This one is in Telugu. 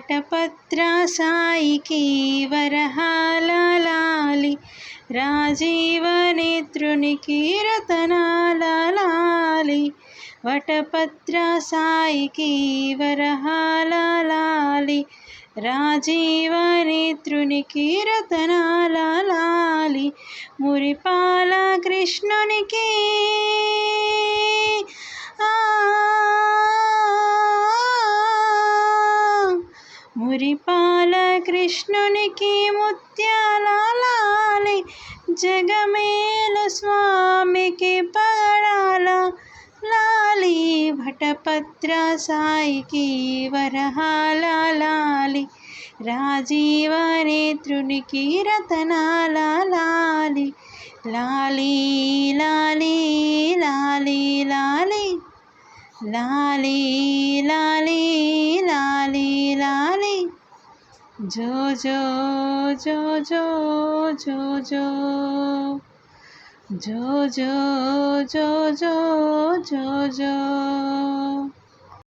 వటపత్ర సాయికి వరహాల లాలి, రాజీవ నేత్రునికి రతనాల లాలి. వటపత్ర సాయికి వరహాల లాలి, రాజీవ నేత్రునికి రతనాల లాలి. మురిపాల కృష్ణునికి మురిపాల కృష్ణునికి ముత్యాల లాలి, జగమేల స్వామికి పగడాల లాలి. వటపత్ర సాయికి వరహాల లాలి, రాజీవ నేత్రునికి రతనాల లాలి. లాలి లాలి లాలి లాలి, లాలి లాలి లాలి లాలి. జో జో జో జో జో జో జో జో జో జో జో జో.